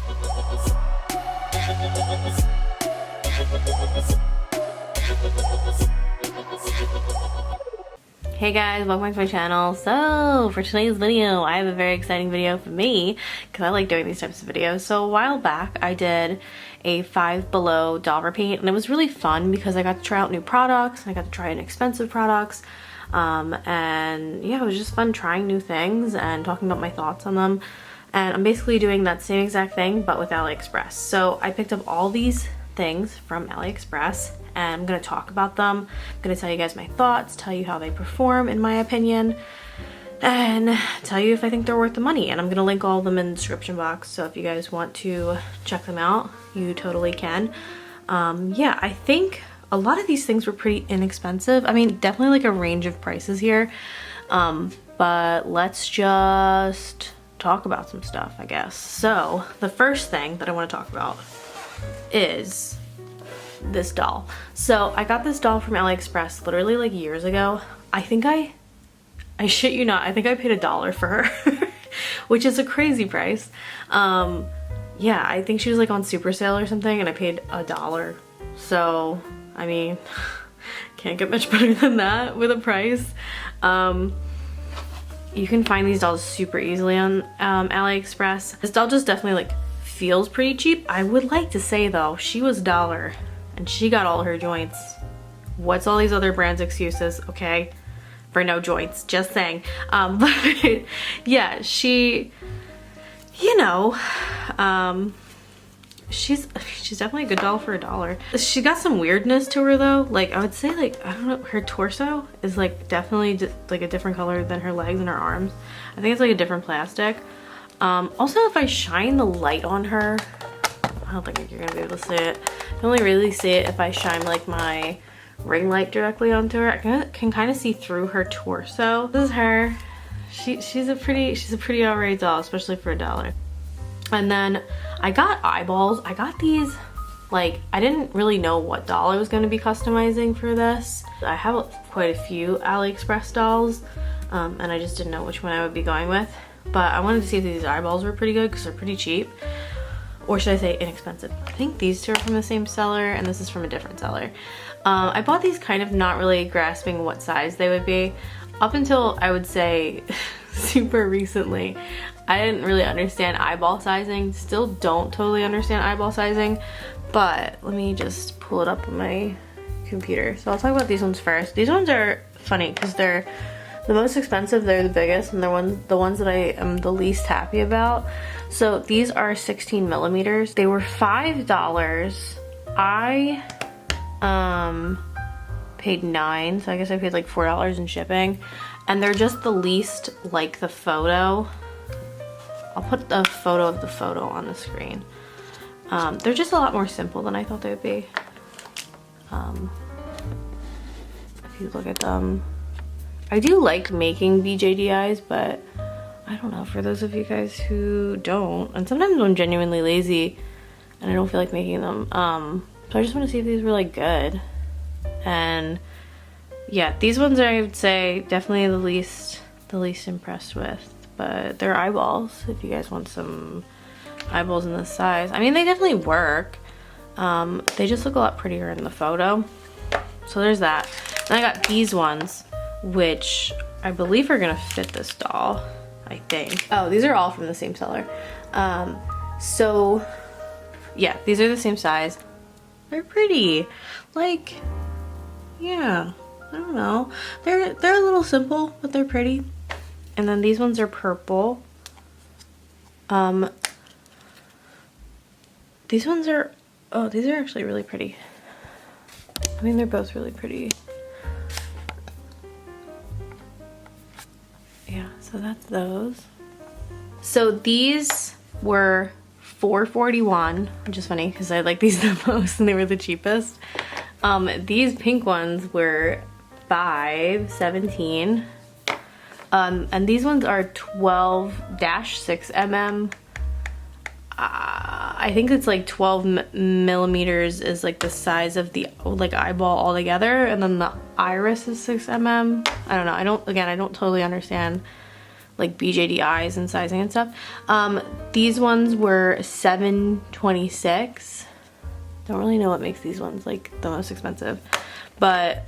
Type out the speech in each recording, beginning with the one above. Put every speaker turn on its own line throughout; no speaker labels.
Hey guys, welcome back to my channel. So for today's video, I have a very exciting video for me because I like doing these types of videos. So a while back I did a Five Below doll repaint and it was really fun because I got to try out new products and I got to try inexpensive products. And yeah, it was just fun trying new things and talking about my thoughts on them. And I'm basically doing that same exact thing but with Aliexpress. So I picked up all these things from Aliexpress and I'm going to talk about them. I'm going to tell you guys my thoughts, tell you how they perform in my opinion, and tell you if I think they're worth the money. And I'm going to link all of them in the description box, so if you guys want to check them out, you totally can. Yeah, I think a lot of these things were pretty inexpensive. I mean, definitely like a range of prices here, but let's just talk about some stuff, I guess. So the first thing that I want to talk about is this doll. So I got this doll from Aliexpress literally like years ago. I think I shit you not, I think I paid $1 for her, which is a crazy price. Yeah, I think she was like on super sale or something and I paid $1. So, I mean, can't get much better than that with a price. You can find these dolls super easily on Aliexpress. This doll just definitely like feels pretty cheap. I would like to say though, she was $1 and she got all her joints. What's all these other brands' excuses, okay? For no joints, just saying. But yeah, she, you know, she's definitely a good doll for $1. She got some weirdness to her though. Like I would say like, I don't know, her torso is like definitely just like a different color than her legs and her arms. I think it's like a different plastic. Also if I shine the light on her, I don't think you're gonna be able to see it. I can only really see it if I shine like my ring light directly onto her. I can kind of see through her torso. This is her. She's a pretty alright doll, especially for $1. And then I got eyeballs. I got these, like, I didn't really know what doll I was going to be customizing for this. I have quite a few Aliexpress dolls, and I just didn't know which one I would be going with. But I wanted to see if these eyeballs were pretty good because they're pretty cheap. Or should I say inexpensive? I think these two are from the same seller and this is from a different seller. I bought these kind of not really grasping what size they would be. Up until I would say super recently, I didn't really understand eyeball sizing. Still don't totally understand eyeball sizing, but let me just pull it up on my computer. So I'll talk about these ones first. These ones are funny because they're the most expensive, they're the biggest, and they're the ones that I am the least happy about. So these are 16 millimeters. They were $5. I paid $9, so I guess I paid like $4 in shipping. And they're just the least like the photo. I'll put the photo of the photo on the screen. They're just a lot more simple than I thought they would be. If you look at them, I do like making BJDIs, but I don't know, for those of you guys who don't, and sometimes I'm genuinely lazy and I don't feel like making them, so I just want to see if these were like good. And yeah, these ones I would say definitely the least impressed with, but they're eyeballs if you guys want some eyeballs in this size. I mean, they definitely work. They just look a lot prettier in the photo. So there's that. Then I got these ones, which I believe are gonna fit this doll, I think. Oh, these are all from the same seller. So yeah, these are the same size. They're pretty. Like, yeah, I don't know. They're a little simple, but they're pretty. And then these ones are purple. These ones are, oh, these are actually really pretty. I mean, they're both really pretty. Yeah, so that's those. So these were $4.41, which is funny because I like these the most and they were the cheapest. These pink ones were $5.17. And these ones are 12-6 mm. I think it's like 12 millimeters is like the size of the like eyeball altogether, and then the iris is 6 mm. I don't know. I don't totally understand like BJDIs and sizing and stuff. These ones were $7.26. Don't really know what makes these ones like the most expensive, but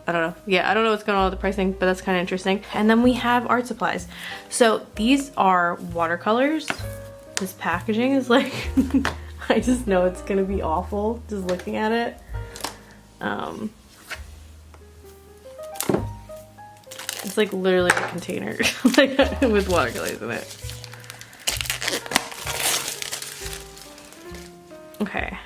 I don't know. Yeah, I don't know what's going on with the pricing, but that's kind of interesting. And then we have art supplies. So these are watercolors. This packaging is like, I just know it's gonna be awful just looking at it. It's like literally a container like with watercolors in it. Okay.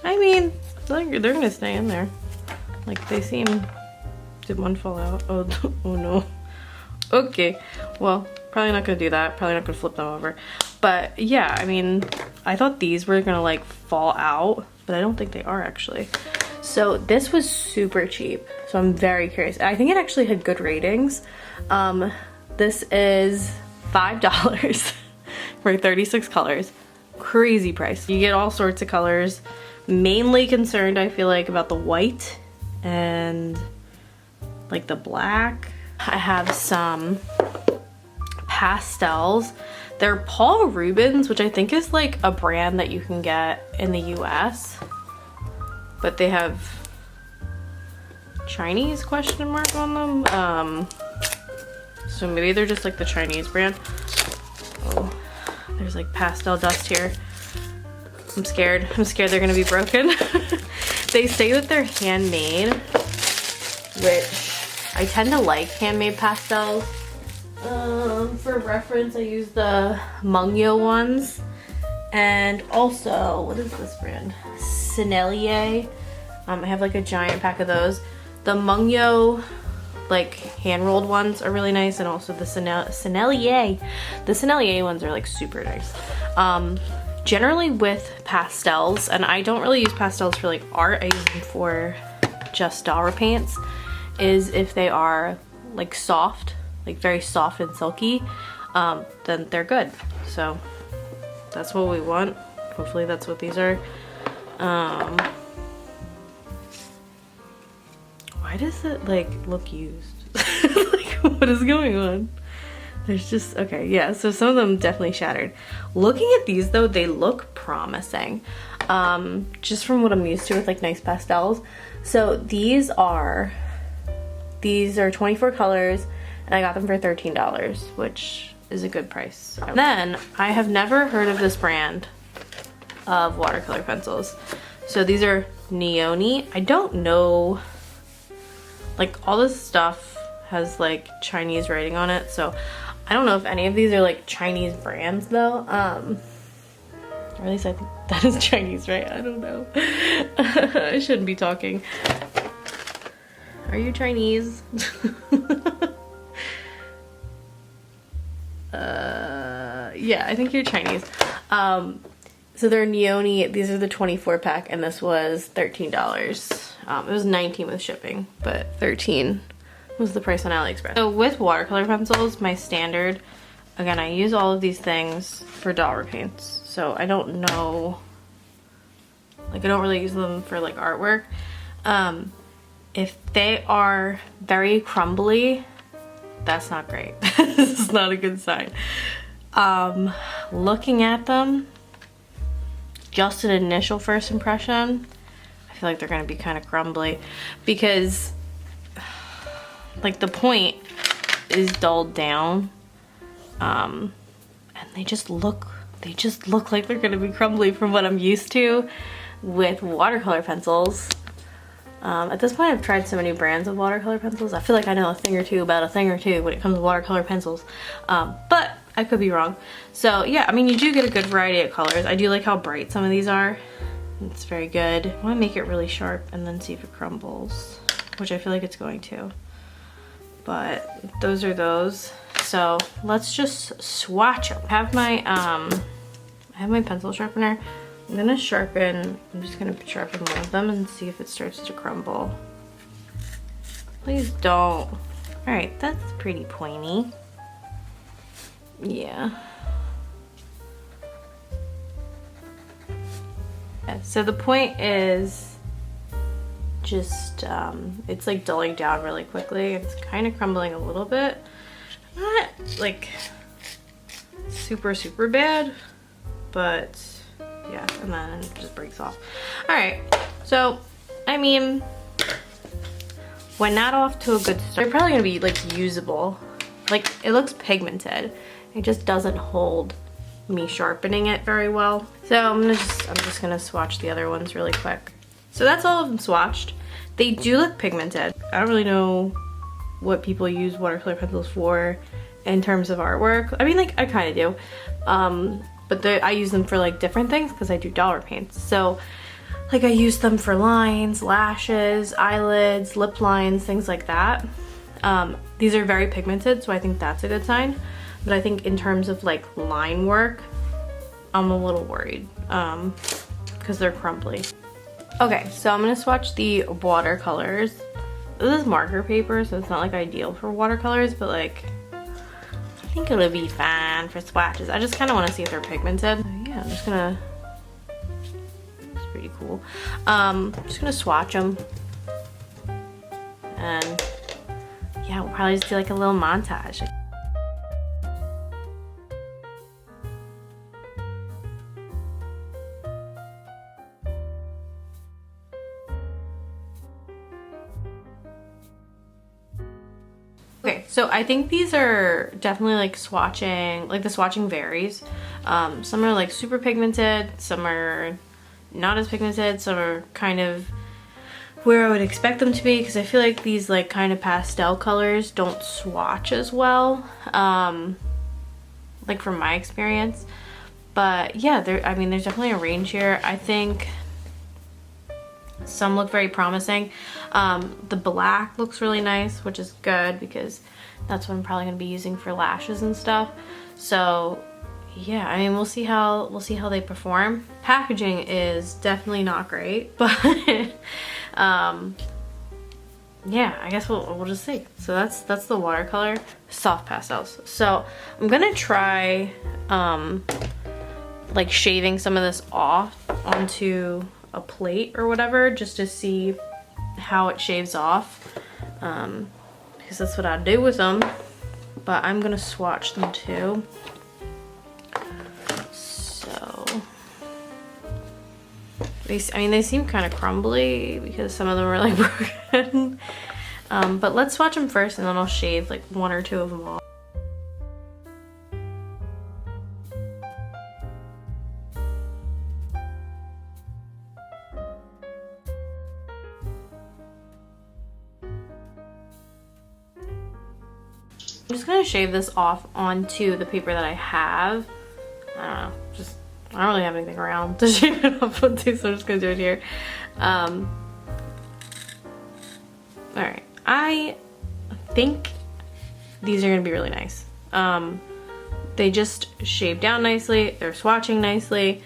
I mean, they're gonna stay in there. Like they seem. Did one fall out? Oh, oh no. Okay, well, probably not gonna do that. Probably not gonna flip them over. But yeah, I mean, I thought these were gonna like fall out, but I don't think they are actually. So this was super cheap. So I'm very curious. I think it actually had good ratings. This is $5 for 36 colors. Crazy price. You get all sorts of colors. Mainly concerned, I feel like, about the white and like the black. I have some pastels. They're Paul Rubens, which I think is like a brand that you can get in the US, but they have Chinese question mark on them. So maybe they're just like the Chinese brand. Oh, there's like pastel dust here. I'm scared. I'm scared they're gonna be broken. They say that they're handmade, which I tend to like handmade pastels. For reference, I use the Mungyo ones. And also, what is this brand? Sennelier. I have like a giant pack of those. The Mungyo, like hand-rolled ones are really nice, and also the Sennelier. The Sennelier ones are like super nice. Generally with pastels, and I don't really use pastels for like art, I use them for just doll repaints, is if they are like soft, like very soft and silky, then they're good. So that's what we want. Hopefully that's what these are. Why does it like look used? Like what is going on? There's just, okay, yeah, so some of them definitely shattered. Looking at these though, they look promising. Just from what I'm used to with like nice pastels. So these are 24 colors, and I got them for $13, which is a good price. Then I have never heard of this brand of watercolor pencils. So these are Neoni. I don't know, like all this stuff has like Chinese writing on it, so I don't know if any of these are like Chinese brands though. Or at least I think that is Chinese, right? I don't know. I shouldn't be talking. Are you Chinese? Yeah, I think you're Chinese. So they're Neoni. These are the 24 pack, and this was $13. It was $19 with shipping, but $13 was the price on Aliexpress. So with watercolor pencils, my standard, again, I use all of these things for doll repaints. So I don't know, like I don't really use them for like artwork. If they are very crumbly, that's not great. This is not a good sign. Looking at them, just an initial first impression, I feel like they're gonna be kind of crumbly because like the point is dulled down, and they just look like they're gonna be crumbly from what I'm used to with watercolor pencils. At this point, I've tried so many brands of watercolor pencils. I feel like I know a thing or two about a thing or two when it comes to watercolor pencils, but I could be wrong. So yeah, I mean, you do get a good variety of colors. I do like how bright some of these are. It's very good. I want to make it really sharp and then see if it crumbles, which I feel like it's going to. But those are those. So let's just swatch them. I have my pencil sharpener. I'm gonna sharpen, I'm just gonna sharpen one of them and see if it starts to crumble. Please don't. All right, that's pretty pointy. Yeah. So the point is just, it's like dulling down really quickly. It's kind of crumbling a little bit. Not like super, super bad, but yeah, and then it just breaks off. All right, so, I mean, when not off to a good start, they're probably gonna be like usable. Like, it looks pigmented. It just doesn't hold me sharpening it very well. So I'm just gonna swatch the other ones really quick. So that's all of them swatched. They do look pigmented. I don't really know what people use watercolor pencils for in terms of artwork. I mean, like, I kind of do. But I use them for like different things because I do dollar paints. So like I use them for lines, lashes, eyelids, lip lines, things like that. These are very pigmented, so I think that's a good sign. But I think in terms of like line work, I'm a little worried because they're crumbly. Okay, so I'm gonna swatch the watercolors. This is marker paper, so it's not like ideal for watercolors, but like I think it'll be fine for swatches. I just kind of want to see if they're pigmented. So yeah, I'm just gonna. It's pretty cool. I'm just gonna swatch them, and yeah, we'll probably just do like a little montage. Okay, so I think these are definitely like swatching, like the swatching varies. Some are like super pigmented, some are not as pigmented, some are kind of where I would expect them to be, because I feel like these like kind of pastel colors don't swatch as well, like from my experience. But yeah, I mean, there's definitely a range here. I think some look very promising. The black looks really nice, which is good because that's what I'm probably going to be using for lashes and stuff. So yeah, I mean, we'll see how they perform. Packaging is definitely not great, but yeah, I guess we'll just see. So that's the watercolor soft pastels. So I'm gonna try like shaving some of this off onto a plate or whatever, just to see how it shaves off, because that's what I do with them. But I'm gonna swatch them too. So I mean, they seem kind of crumbly because some of them are like broken. But let's swatch them first, and then I'll shave like one or two of them off. I'm just gonna shave this off onto the paper that I have. I don't know, I don't really have anything around to shave it off onto, so I'm just gonna do it here. Alright, I think these are gonna be really nice. They just shave down nicely, they're swatching nicely.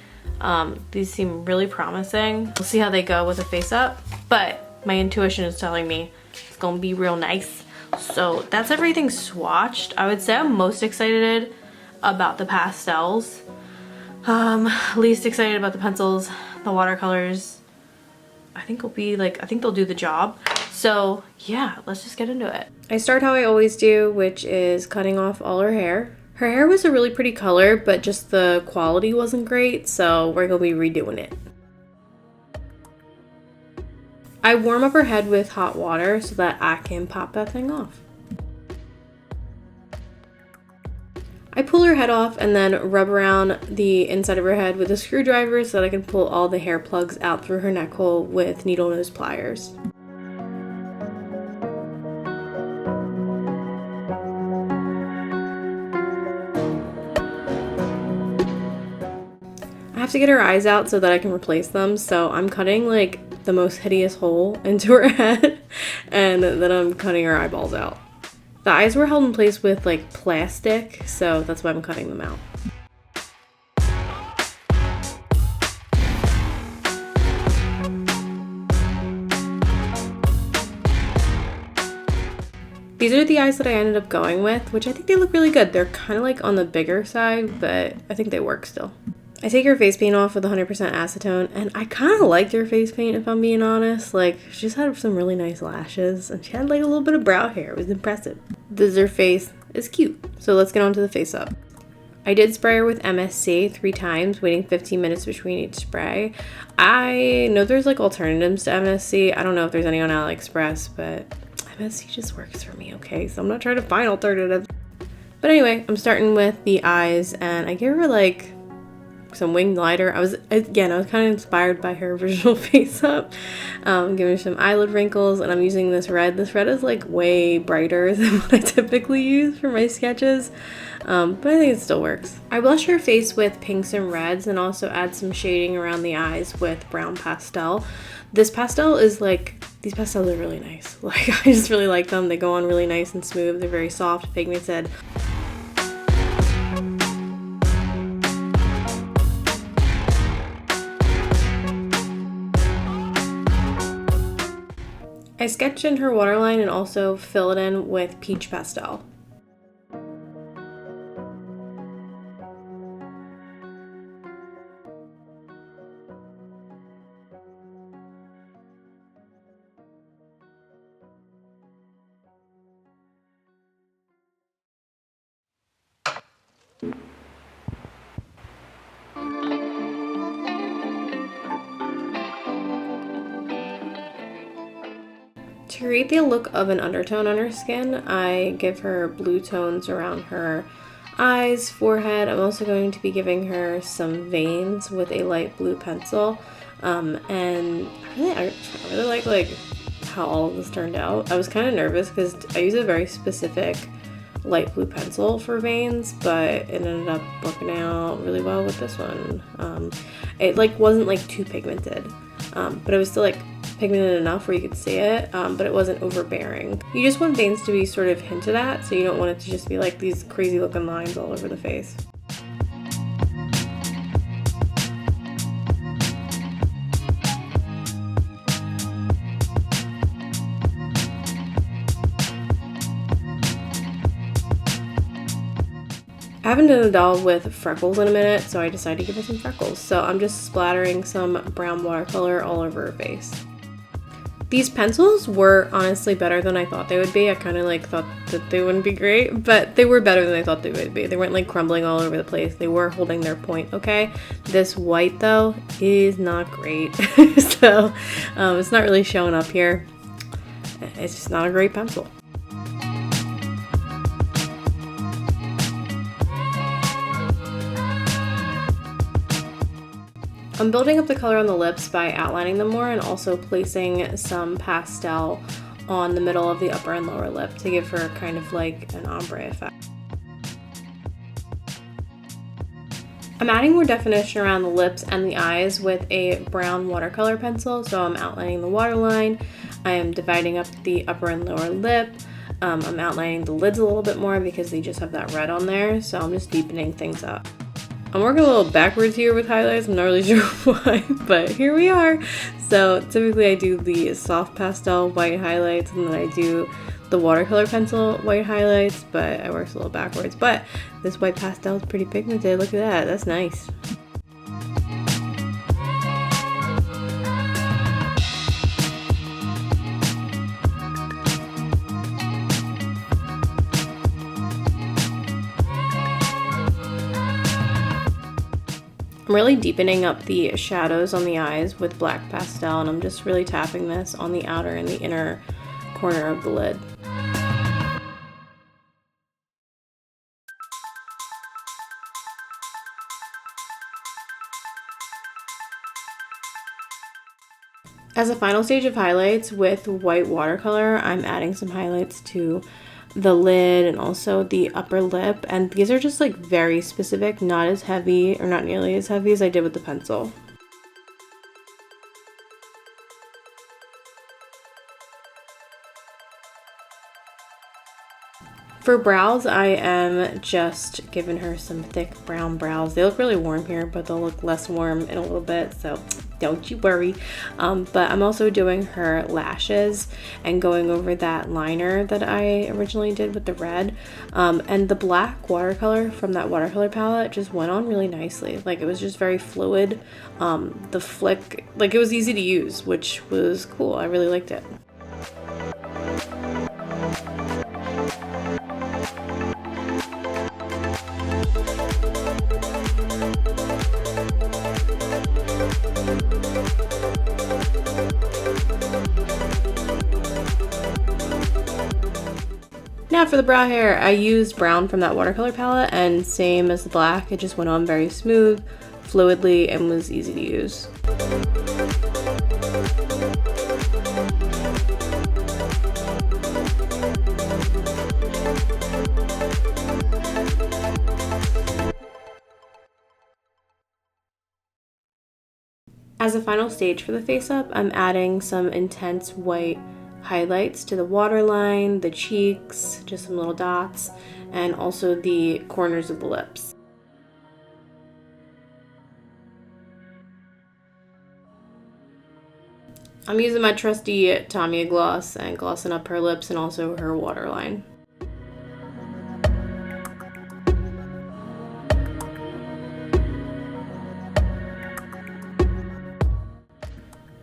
These seem really promising. We'll see how they go with a face up, but my intuition is telling me it's gonna be real nice. So that's everything swatched. I would say I'm most excited about the pastels. Least excited about the pencils, the watercolors. I think they'll do the job. So yeah, let's just get into it. I start how I always do, which is cutting off all her hair. Her hair was a really pretty color, but just the quality wasn't great, so we're gonna be redoing it. I warm up her head with hot water so that I can pop that thing off. I pull her head off and then rub around the inside of her head with a screwdriver so that I can pull all the hair plugs out through her neck hole with needle nose pliers. I have to get her eyes out so that I can replace them, so I'm cutting like the most hideous hole into her head, and then I'm cutting her eyeballs out. The eyes were held in place with like plastic, so that's why I'm cutting them out. These are the eyes that I ended up going with, which I think they look really good. They're kind of like on the bigger side, but I think they work still. I take her face paint off with 100% acetone, and I kind of liked her face paint, if I'm being honest. Like, she just had some really nice lashes, and she had like a little bit of brow hair. It was impressive. The Zer face is cute. So let's get on to the face up. I did spray her with MSC 3 times, waiting 15 minutes between each spray. I know there's like alternatives to MSC. I don't know if there's any on Aliexpress, but MSC just works for me, okay? So I'm not trying to find alternatives. But anyway, I'm starting with the eyes, and I gave her like some winged lighter. I was kind of inspired by her original face up. Giving her some eyelid wrinkles, and I'm using this red. This red is like way brighter than what I typically use for my sketches, but I think it still works. I blush her face with pinks and reds, and also add some shading around the eyes with brown pastel. This pastel is like, these pastels are really nice. Like, I just really like them. They go on really nice and smooth. They're very soft, pigmented. I sketched in her waterline and also fill it in with peach pastel. To create the look of an undertone on her skin, I give her blue tones around her eyes, forehead. I'm also going to be giving her some veins with a light blue pencil. And I really like how all of this turned out. I was kind of nervous because I use a very specific light blue pencil for veins, but it ended up working out really well with this one. It like wasn't like too pigmented, but it was still like pigmented enough where you could see it, but it wasn't overbearing. You just want veins to be sort of hinted at, so you don't want it to just be like these crazy looking lines all over the face. I haven't done a doll with freckles in a minute, so I decided to give her some freckles. So I'm just splattering some brown watercolor all over her face. These pencils were honestly better than I thought they would be. I kind of like thought that they wouldn't be great, but they were better than I thought they would be. They weren't like crumbling all over the place. They were holding their point, okay? This white though is not great. So it's not really showing up here. It's just not a great pencil. I'm building up the color on the lips by outlining them more and also placing some pastel on the middle of the upper and lower lip to give her kind of like an ombre effect. I'm adding more definition around the lips and the eyes with a brown watercolor pencil, so I'm outlining the waterline, I am dividing up the upper and lower lip, I'm outlining the lids a little bit more because they just have that red on there, so I'm just deepening things up. I'm working a little backwards here with highlights, I'm not really sure why, but here we are. So typically I do the soft pastel white highlights and then I do the watercolor pencil white highlights, but I work a little backwards. But this white pastel is pretty pigmented, look at that, that's nice. I'm really deepening up the shadows on the eyes with black pastel, and I'm just really tapping this on the outer and the inner corner of the lid. As a final stage of highlights with white watercolor, I'm adding some highlights to the lid and also the upper lip, and these are just like very specific, not as heavy or not nearly as heavy as I did with the pencil. For brows, I am just giving her some thick brown brows. They look really warm here, but they'll look less warm in a little bit, so don't you worry. But I'm also doing her lashes and going over that liner that I originally did with the red. And the black watercolor from that watercolor palette just went on really nicely. Like, it was just very fluid. The flick, like, it was easy to use, which was cool. I really liked it. Now for the brow hair, I used brown from that watercolor palette, and same as the black, it just went on very smooth, fluidly, and was easy to use. As a final stage for the face up, I'm adding some intense white highlights to the waterline, the cheeks, just some little dots, and also the corners of the lips. I'm using my trusty Tamiya gloss and glossing up her lips and also her waterline.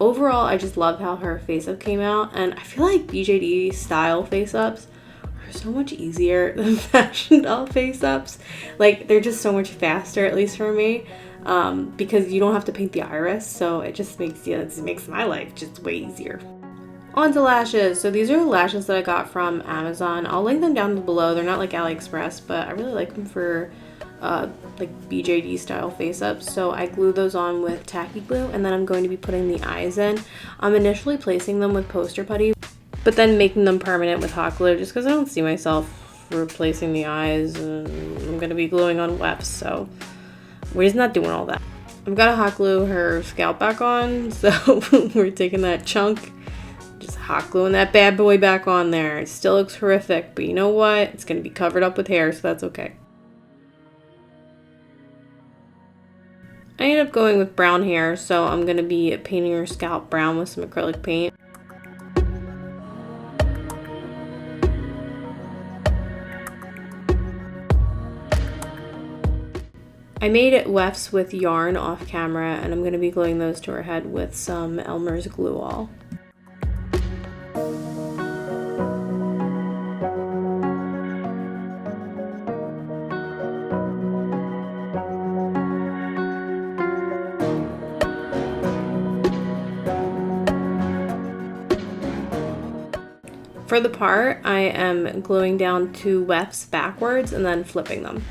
Overall, I just love how her face up came out, and I feel like BJD style face ups are so much easier than fashion doll face ups. Like, they're just so much faster, at least for me, because you don't have to paint the iris, so it just makes my life just way easier. On to lashes. So these are the lashes that I got from Amazon. I'll link them down below. They're not like Aliexpress, but I really like them for like BJD style face ups. So I glue those on with tacky glue, and then I'm going to be putting the eyes in. I'm initially placing them with poster putty, but then making them permanent with hot glue, just because I don't see myself replacing the eyes, and I'm going to be gluing on wefts, so we're just not doing all that. I've got to hot glue her scalp back on, so we're taking that chunk, just hot gluing that bad boy back on there. It still looks horrific, but you know what? It's going to be covered up with hair, so that's okay. I ended up going with brown hair, so I'm going to be painting her scalp brown with some acrylic paint. I made wefts with yarn off camera, and I'm going to be gluing those to her head with some Elmer's glue all. For the part, I am gluing down 2 wefts backwards and then flipping them.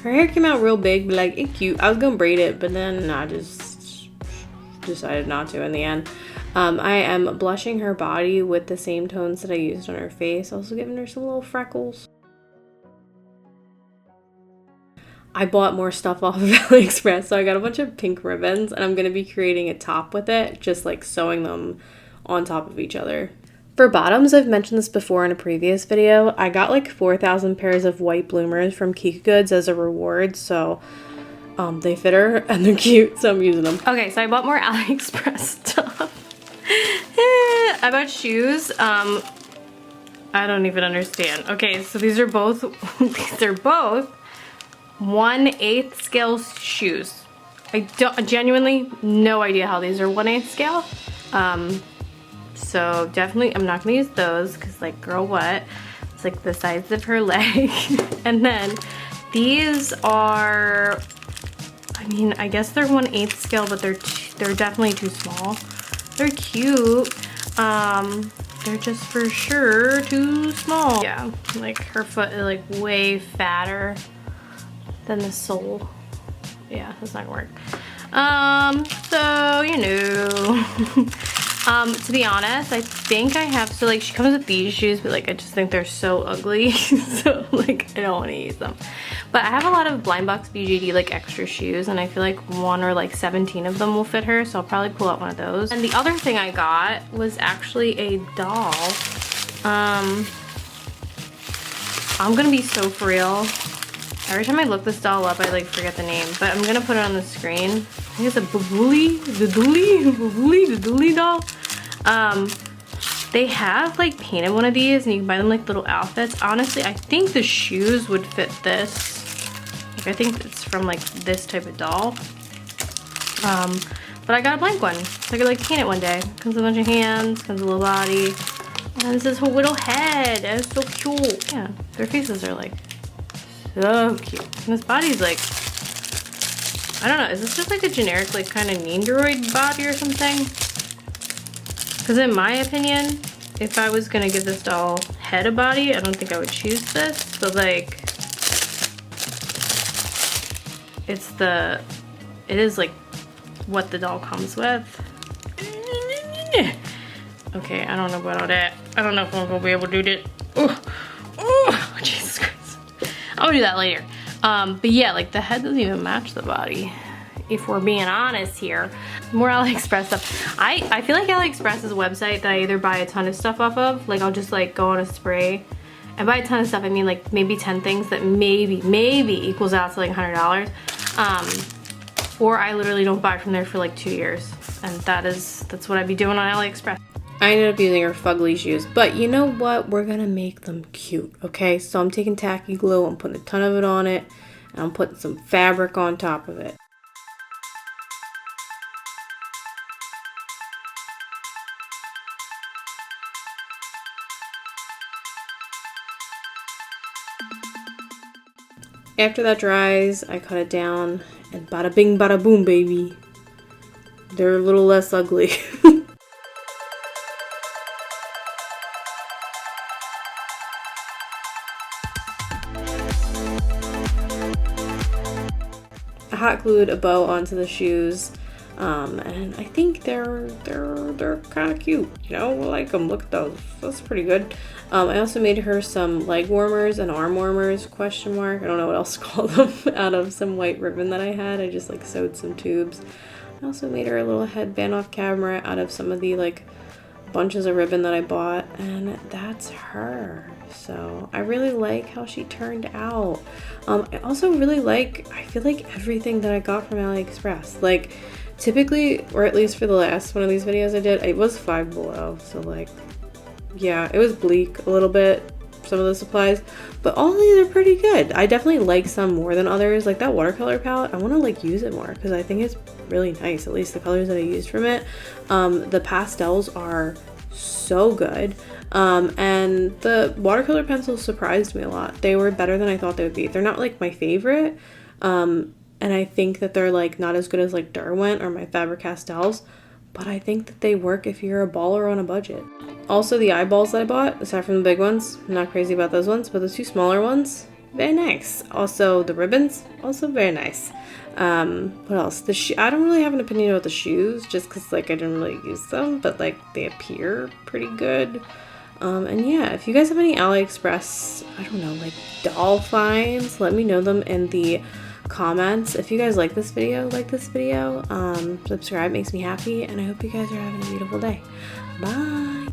Her hair came out real big, but like, it's cute. I was gonna braid it, but then I just decided not to in the end. I am blushing her body with the same tones that I used on her face, also giving her some little freckles. I bought more stuff off of Aliexpress, so I got a bunch of pink ribbons, and I'm going to be creating a top with it, just like sewing them on top of each other. For bottoms, I've mentioned this before in a previous video, I got like 4,000 pairs of white bloomers from Kika Goods as a reward, so they fit her and they're cute, so I'm using them. Okay, so I bought more Aliexpress stuff. I bought shoes. I don't even understand. Okay, so these are both 1/8 scale shoes. I genuinely no idea how these are 1/8 scale. So definitely I'm not gonna use those because, like, girl, what? It's like the size of her leg. And then these are, I mean, I guess they're 1/8 scale, but they're definitely too small. They're cute. They're just for sure too small. Yeah, like her foot is like way fatter than the sole. Yeah, that's not gonna work. So, you know. To be honest, I think I have, so like she comes with these shoes, but like I just think they're so ugly. So like I don't want to use them. But I have a lot of Blind Box BGD like extra shoes, and I feel like 1 or like 17 of them will fit her, so I'll probably pull out one of those. And the other thing I got was actually a doll. I'm gonna be so for real. Every time I look this doll up, I like forget the name, but I'm gonna put it on the screen. I think it's a the dooli doll. They have like painted one of these, and you can buy them like little outfits. Honestly, I think the shoes would fit this. Like I think it's from like this type of doll. But I got a blank one, so I could like paint it one day. Comes with a bunch of hands, comes with a little body, and this is her little head. It's so cute. Yeah, their faces are like so cute. And this body's like, I don't know, is this just like a generic like kind of Neendroid body or something? Because in my opinion, if I was gonna give this doll head a body, I don't think I would choose this. But like, it is like what the doll comes with. Okay, I don't know about that. I don't know if I'm gonna be able to do that. Oh, Jesus Christ. I'll do that later. But yeah, like the head doesn't even match the body, if we're being honest here. More Aliexpress stuff. I feel like Aliexpress is a website that I either buy a ton of stuff off of, like I'll just like go on a spray and buy a ton of stuff. I mean like maybe 10 things that maybe equals out to like $100. Or I literally don't buy from there for like 2 years. And that's what I'd be doing on Aliexpress. I ended up using her fugly shoes, but you know what? We're gonna make them cute, okay? So I'm taking tacky glue, I'm putting a ton of it on it, and I'm putting some fabric on top of it. After that dries, I cut it down, and bada bing, bada boom, baby. They're a little less ugly. I hot glued a bow onto the shoes, and I think they're kind of cute. You know, I like them. Look at those. That's pretty good. I also made her some leg warmers and arm warmers, question mark. I don't know what else to call them, out of some white ribbon that I had. I just like sewed some tubes. I also made her a little headband off camera out of some of the like bunches of ribbon that I bought, and that's her. So I really like how she turned out. I also really like, I feel like everything that I got from Aliexpress, like typically, or at least for the last one of these videos I did, it was $5 below. So like, yeah, it was bleak a little bit, some of the supplies, but all of these are pretty good. I definitely like some more than others. Like that watercolor palette, I want to like use it more because I think it's really nice, at least the colors that I used from it. The pastels are so good, and the watercolor pencils surprised me a lot. They were better than I thought they would be. They're not like my favorite, and I think that they're like not as good as like Derwent or my Faber-Castells, but I think that they work if you're a baller on a budget. Also, the eyeballs that I bought, aside from the big ones, I'm not crazy about those ones, but the two smaller ones, very nice. Also, the ribbons, also very nice. What else? I don't really have an opinion about the shoes, just because like I didn't really use them, but like they appear pretty good. And yeah, if you guys have any Aliexpress, I don't know, like doll finds, let me know them in the comments. If you guys like this video, subscribe, makes me happy, and I hope you guys are having a beautiful day. Bye!